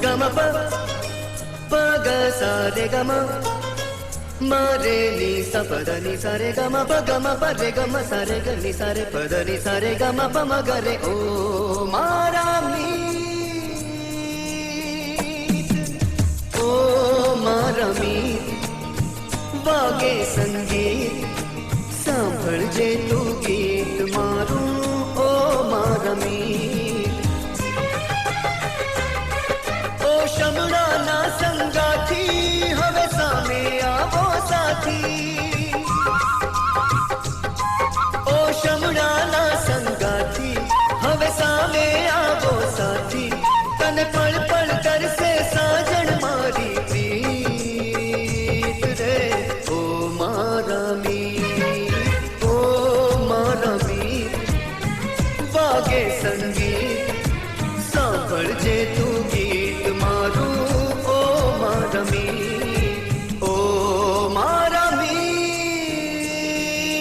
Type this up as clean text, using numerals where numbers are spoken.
ગમ પ પ ગ સા રે ગ મ મ રે ની સ પ દ ની સા રે ગ મ પ રે ગ મ સા રે ગ ની સા રે પ દ ની સા રે ગ મ પ મ ગ રે ઓ મારા મીત ઓ મારા મીત વાગે સંગીત સાંભળજે તું ગીત મારું ઓ મારા મીત ઓ શમણાના સંગાથી હવે સામે આવો સાથી ઓ શમણાના સંગાથી હવે સામે આવો સાથી તને પળ પળ કરશે સાજણ મારી પ્રીત રે ઓ મારા મીત ઓ મારા મીત વાગે સંગીત સાંભળજે તું ગીત મારું ઓ મારા મીત